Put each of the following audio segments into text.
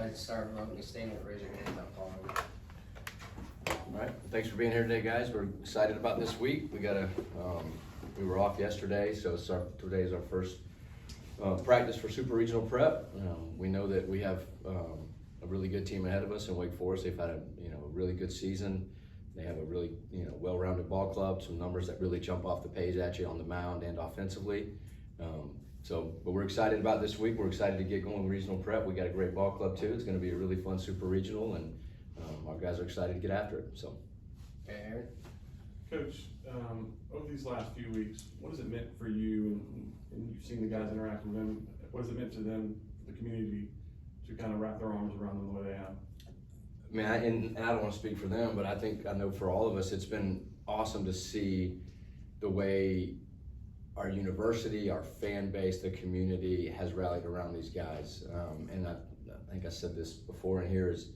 to start voting. You stand up, raise your hand, I'll call them. All right, thanks for being here today, guys. We're excited about this week. We were off yesterday, so today is our first practice for Super Regional Prep. We know that we have a really good team ahead of us in Wake Forest. They've had a really good season. They have a really well-rounded ball club, some numbers that really jump off the page at you on the mound and offensively. But we're excited about this week. We're excited to get going with regional prep. We got a great ball club too. It's going to be a really fun super regional, and our guys are excited to get after it. So, Garrett? Coach, over these last few weeks, what has it meant for you, and you've seen the guys interact with them, what has it meant to them, the community, to kind of wrap their arms around them the way they have? I mean, and I don't want to speak for them, but I know for all of us, it's been awesome to see the way our university, our fan base, the community has rallied around these guys. And I think I said this before in here is,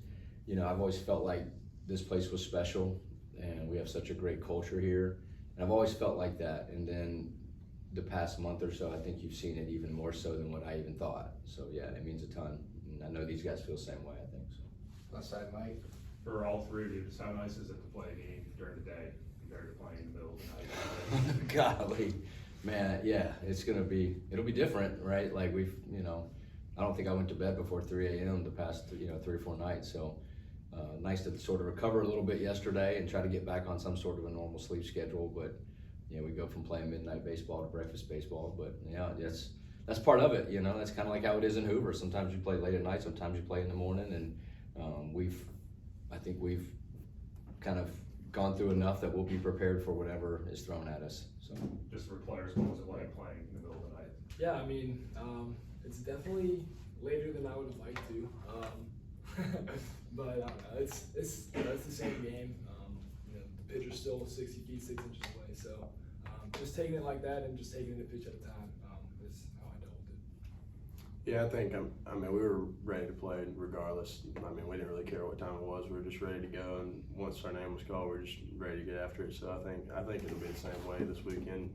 I've always felt like this place was special and we have such a great culture here. And I've always felt like that. And then the past month or so, I think you've seen it even more so than what I even thought. So yeah, it means a ton. And I know these guys feel the same way, I think. So. Left side, Mike. For all three of you, just how nice is it to play a game during the day compared to playing in the middle of the night? Golly, man, yeah, it'll be different, right? Like I don't think I went to bed before 3 a.m. the past 3 or 4 nights. So nice to sort of recover a little bit yesterday and try to get back on some sort of a normal sleep schedule. But we go from playing midnight baseball to breakfast baseball. But yeah, that's part of it. That's kind of like how it is in Hoover. Sometimes you play late at night, sometimes you play in the morning, and I think we've kind of gone through enough that we'll be prepared for whatever is thrown at us. So Just for players, what was it like playing in the middle of the night? Yeah, I mean, it's definitely later than I would have liked to, but I don't know. It's the same game. The pitcher's still 60 feet 6 inches away, so just taking it like that and just taking it a pitch at a time is how I dealt with it. Yeah, I think we were ready to play regardless. We didn't really care what time it was. We were just ready to go, and once our name was called, we were just ready to get after it. So I think it'll be the same way this weekend.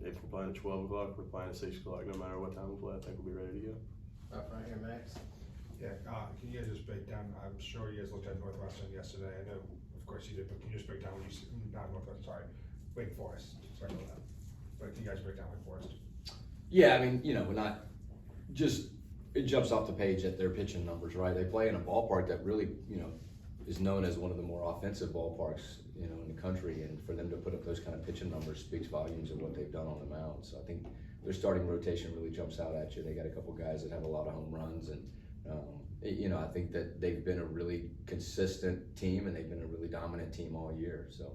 If we're playing at 12 o'clock, we're playing at 6 o'clock. No matter what time we play, I think we'll be ready to go. Up front here, Max. Yeah, can you guys just break down, I'm sure you guys looked at Northwestern yesterday, I know, of course you did, but can you just break down what you see, not Northwestern, sorry, Wake Forest, sorry about that. But can you guys break down Wake Forest? yeah, we're not just. It jumps off the page at their pitching numbers, right? They play in a ballpark that really, is known as one of the more offensive ballparks, in the country, and for them to put up those kind of pitching numbers speaks volumes of what they've done on the mound. So I think their starting rotation really jumps out at you. They got a couple guys that have a lot of home runs, and I think that they've been a really consistent team, and they've been a really dominant team all year. So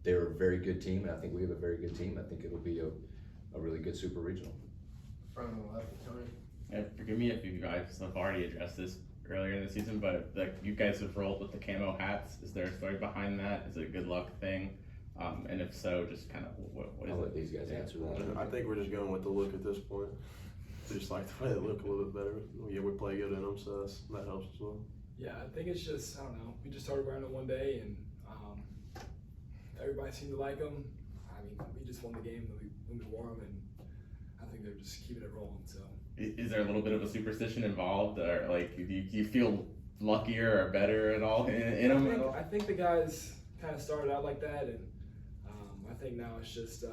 they're a very good team, and I think we have a very good team. I think it'll be a really good super regional. Front and left, Tony. And forgive me if you guys have already addressed this earlier in the season, but you guys have rolled with the camo hats. Is there a story behind that? Is it a good luck thing? And if so, just kind of what is I'll it? let these guys answer that. I think we're just going with the look at this point. We just like the way they look a little bit better. Yeah, we play good in them, so that helps as well. Yeah, I think it's just, I don't know, we just started wearing them one day and everybody seemed to like them. We just won the game when we wore them, and I think they're just keeping it rolling, so. Is there a little bit of a superstition involved, or do you feel luckier or better at all in them? I think the guys kind of started out like that, and I think now it's just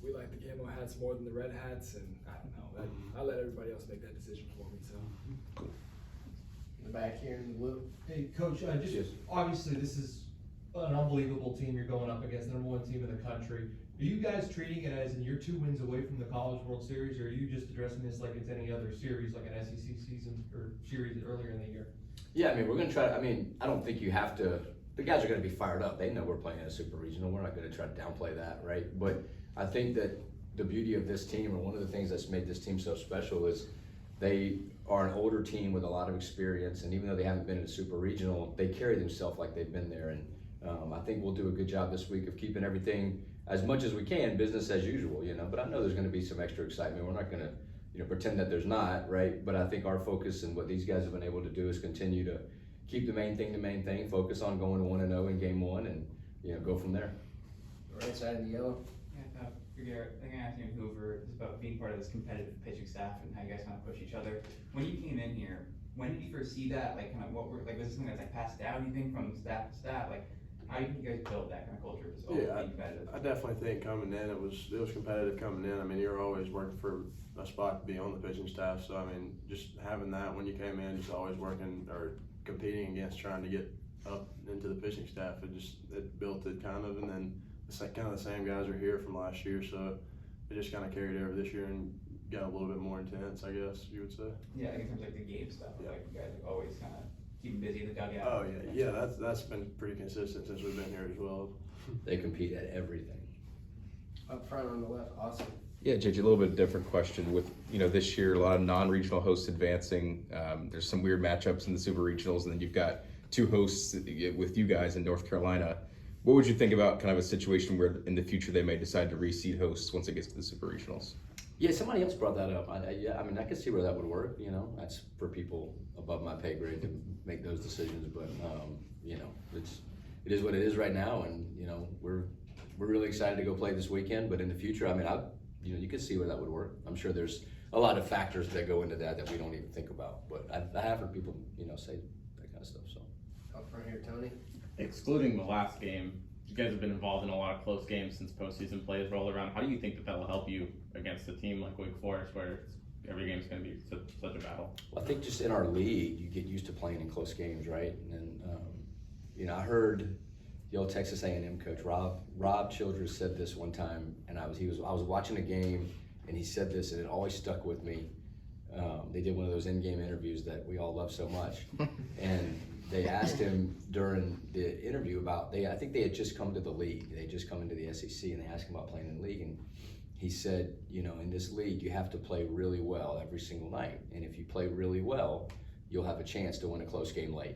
we like the camo hats more than the red hats, and I don't know. I let everybody else make that decision for me. So. In the back here in the blue. Hey, Coach, obviously this is an unbelievable team you're going up against, the #1 team in the country. Are you guys treating it as in you're 2 wins away from the College World Series, or are you just addressing this like it's any other series, like an SEC season or series earlier in the year? Yeah, we're going to try. I don't think you have to. The guys are going to be fired up. They know we're playing in a super regional. We're not going to try to downplay that, right? But I think that the beauty of this team, or one of the things that's made this team so special, is they are an older team with a lot of experience. And even though they haven't been in a super regional, they carry themselves like they've been there. And I think we'll do a good job this week of keeping everything as much as we can, business as usual, But I know there's going to be some extra excitement. We're not going to, pretend that there's not, right? But I think our focus and what these guys have been able to do is continue to keep the main thing, focus on going 1-0 in game 1, and go from there. Right side in the yellow. And, for Garrett, I think I asked you in Hoover, it's about being part of this competitive pitching staff and how you guys kind of push each other. When you came in here, when did you first see that? Like, kind of what were, like, was this something that's like passed down, you think, from staff to staff? Like, how do you guys build that kind of culture of just always being competitive? I definitely think coming in, it was competitive coming in. I mean, you're always working for a spot to be on the pitching staff. So, I mean, just having that when you came in, just always working or competing against trying to get up into the pitching staff, it built it kind of, and then it's like kind of the same guys are here from last year, so it just kind of carried over this year and got a little bit more intense, I guess you would say. Yeah, in terms of like the game stuff, like you guys are always kind of keeping busy in the dugout. Oh yeah, that's been pretty consistent since we've been here as well. They compete at everything. Up front on the left, Austin. Yeah, JJ, a little bit different question. With this year, a lot of non-regional hosts advancing. There's some weird matchups in the super regionals, and then you've got 2 hosts with you guys in North Carolina. What would you think about kind of a situation where in the future they may decide to reseed hosts once it gets to the super regionals? Yeah, somebody else brought that up. I mean, I could see where that would work. That's for people above my pay grade to make those decisions. But it is what it is right now, and we're really excited to go play this weekend. But in the future, I mean, you could see where that would work. I'm sure there's a lot of factors that go into that we don't even think about. But I have heard people say that kind of stuff. So Up front here, Tony. Excluding the last game, you guys have been involved in a lot of close games since postseason play has rolled around. How do you think that will help you against a team like Wake Forest, where every game's going to be such a battle? Well, I think just in our league, you get used to playing in close games, right? And I heard the old Texas A&M coach Rob Childress said this one time, and I was watching a game, and he said this, and it always stuck with me. They did one of those in-game interviews that we all love so much, and they asked him during the interview about I think they had just come to the league. They had just come into the SEC, and they asked him about playing in the league, and he said, in this league, you have to play really well every single night, and if you play really well, you'll have a chance to win a close game late,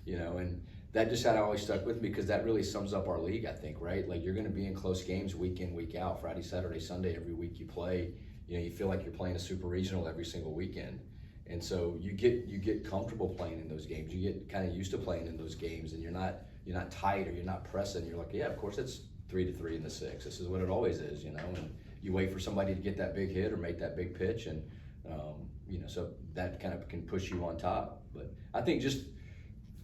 and that just had always stuck with me because that really sums up our league, I think, right? Like, you're going to be in close games week in, week out, Friday, Saturday, Sunday, every week you play. You feel like you're playing a super regional every single weekend. And so you get comfortable playing in those games. You get kind of used to playing in those games, and you're not tight or you're not pressing. You're like, yeah, of course it's 3-3 in the 6. This is what it always is, and you wait for somebody to get that big hit or make that big pitch, and so that kind of can push you on top. But I think just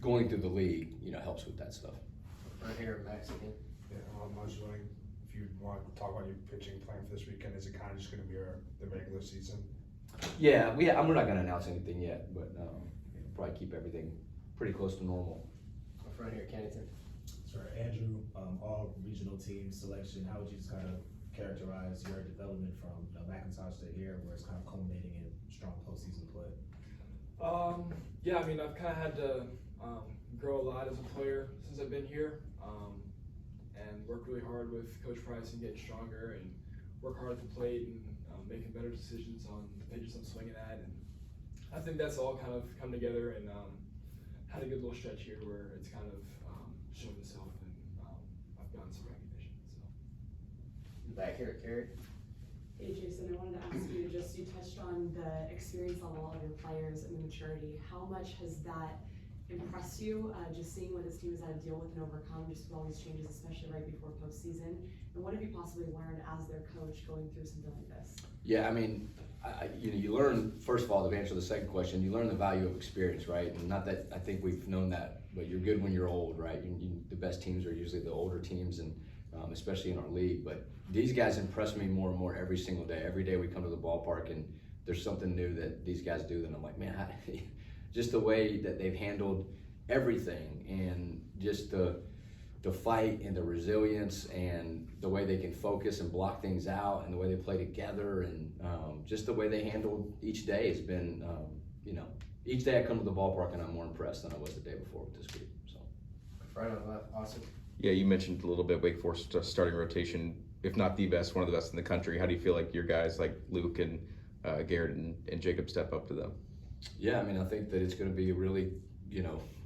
going through the league, helps with that stuff. Right here, Max again. Yeah, I was just wondering if you want to talk about your pitching plan for this weekend. Is it kind of just going to mirror the regular season? Yeah, we're not going to announce anything yet, but probably keep everything pretty close to normal. Up front here, Kennington. Sir Andrew, all regional team selection, how would you just kind of characterize your development from McIntosh to here, where it's kind of culminating in strong postseason play? Yeah, I mean, I've kind of had to grow a lot as a player since I've been here, and work really hard with Coach Price and getting stronger, and work hard at the plate and making better decisions on the pitches I'm swinging at. And I think that's all kind of come together, and had a good little stretch here where it's kind of shown itself, and I've gotten some recognition. So Back here, Garrett. Hey Jason, I wanted to ask you, you touched on the experience level of your players and the maturity. How much has that impressed you, just seeing what this team has had to deal with and overcome just with all these changes, especially right before postseason? And what have you possibly learned as their coach going through something like this? Yeah, I mean, you learn, first of all, to answer the second question, you learn the value of experience, right? And not that I think we've known that, but you're good when you're old, right? The best teams are usually the older teams, and especially in our league. But these guys impress me more and more every single day. Every day we come to the ballpark and there's something new that these guys do that I'm like, man, just the way that they've handled everything, and just the fight and the resilience and the way they can focus and block things out and the way they play together, and just the way they handled each day has been, each day I come to the ballpark and I'm more impressed than I was the day before with this group. So. Right on the left, Austin. Yeah, you mentioned a little bit Wake Forest starting rotation, if not the best, one of the best in the country. How do you feel like your guys like Luke and Garrett and Jacob step up to them? Yeah, I mean, I think that it's going to be a really,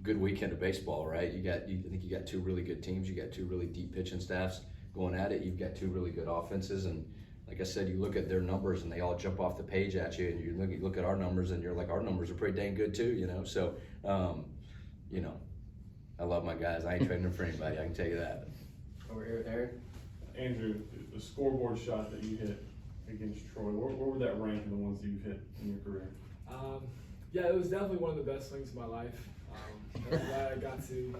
good weekend of baseball, right? I think you got 2 really good teams. You got 2 really deep pitching staffs going at it. You've got 2 really good offenses, and like I said, you look at their numbers and they all jump off the page at you, and you look at our numbers and you're like, our numbers are pretty dang good too, So, I love my guys. I ain't trading them for anybody. I can tell you that. Over here with Aaron. Andrew, the scoreboard shot that you hit against Troy, where would that rank in the ones that you've hit in your career? Yeah, it was definitely one of the best swings of my life. I'm glad I got to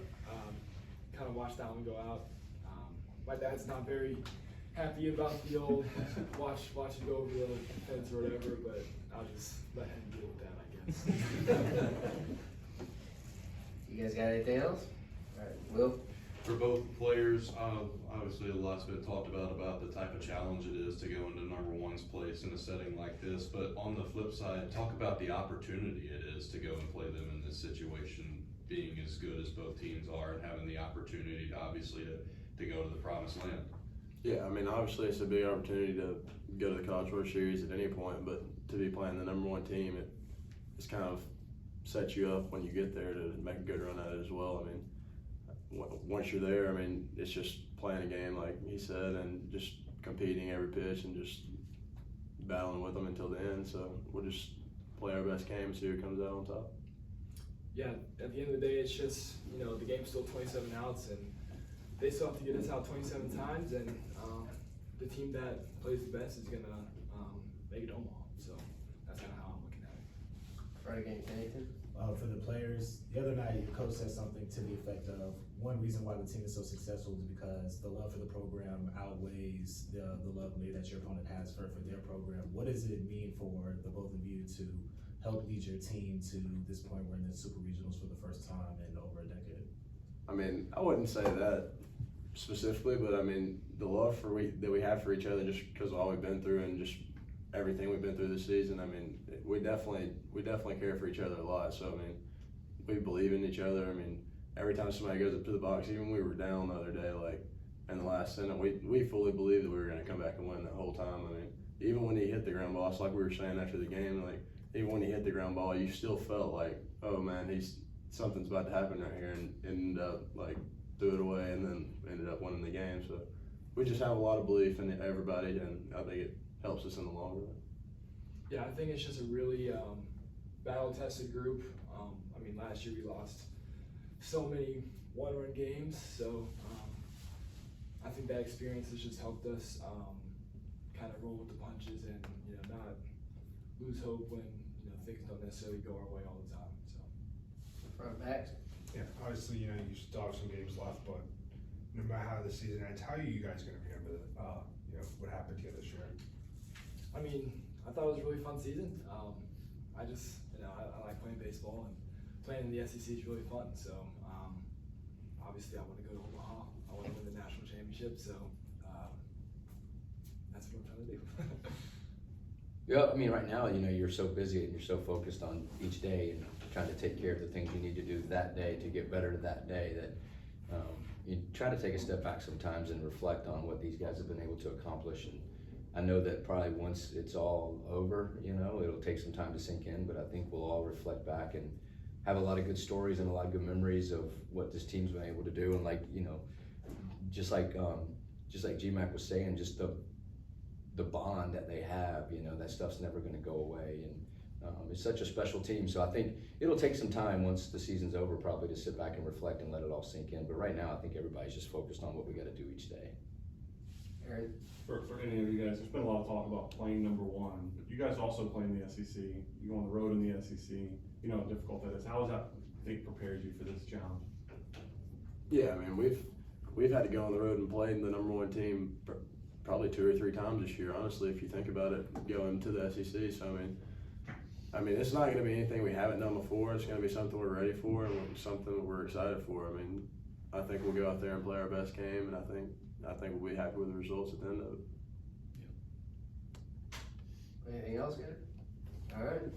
kind of watch that one go out. My dad's not very happy about the old watch it go over the fence or whatever, but I'll just let him deal with that, I guess. You guys got anything else? Alright, Will? For both players, obviously a lot's been talked about the type of challenge it is to go into number one's place in a setting like this, but on the flip side, talk about the opportunity it is to go and play them in this situation, being as good as both teams are and having the opportunity to obviously to go to the promised land. Yeah, I mean, obviously it's a big opportunity to go to the College World Series at any point, but to be playing the number one team, it's kind of sets you up when you get there to make a good run at it as well. I mean, once you're there, I mean, it's just playing a game like he said and just competing every pitch and just battling with them until the end. So we'll just play our best game and see who comes out on top. Yeah, at the end of the day, it's just, you know, the game's still 27 outs and they still have to get us out 27 times, and the team that plays the best is going to make it home all. So that's kind of how I'm looking at it. Friday game, Kennington? For the players, the other night your coach said something to the effect of one reason why the team is so successful is because the love for the program outweighs the love maybe that your opponent has for their program. What does it mean for the both of you to help lead your team to this point where in the Super Regionals for the first time in over a decade? I mean, I wouldn't say that specifically, but I mean, the love that we have for each other just because of all we've been through and just everything we've been through this season. I mean, we definitely care for each other a lot. So I mean, we believe in each other. I mean, every time somebody goes up to the box, even when we were down the other day, like in the last inning, we fully believed that we were going to come back and win the whole time. I mean, even when he hit the ground ball, it's like we were saying after the game, like even when he hit the ground ball, you still felt like, oh man, something's about to happen right here, and ended up like threw it away and then ended up winning the game. So we just have a lot of belief in everybody, and I think it helps us in the long run. Yeah, I think it's just a really battle-tested group. I mean, last year we lost so many one-run games, so I think that experience has just helped us kind of roll with the punches and, you know, not lose hope when, you know, things don't necessarily go our way all the time. So. Front backs? Yeah, obviously, you know, you still have some games left, but no matter how the season ends, how are you guys going to remember, you know, what happened to you this year? I mean, I thought it was a really fun season. I just, you know, I like playing baseball, and playing in the SEC is really fun. So, obviously, I want to go to Omaha. I want to win the national championship. So, that's what I'm trying to do. Yeah, I mean, right now, you know, you're so busy and you're so focused on each day and trying to take care of the things you need to do that day to get better that day that you try to take a step back sometimes and reflect on what these guys have been able to accomplish. And I know that probably once it's all over, you know, it'll take some time to sink in, but I think we'll all reflect back and have a lot of good stories and a lot of good memories of what this team's been able to do. And like, you know, just like GMAC was saying, just the bond that they have, you know, that stuff's never going to go away. And it's such a special team. So I think it'll take some time once the season's over probably to sit back and reflect and let it all sink in. But right now, I think everybody's just focused on what we got to do each day. Aaron? For any of you guys, there's been a lot of talk about playing number one, but you guys also play in the SEC. You go on the road in the SEC. You know how difficult that is. How has that, I think, prepared you for this challenge? Yeah, I mean, we've had to go on the road and play the number one team probably 2 or 3 times this year, honestly, if you think about it, going to the SEC. So, I mean, it's not going to be anything we haven't done before. It's going to be something we're ready for and something that we're excited for. I mean, I think we'll go out there and play our best game, and I think we'll be happy with the results at the end of it. Anything else, Garrett? All right.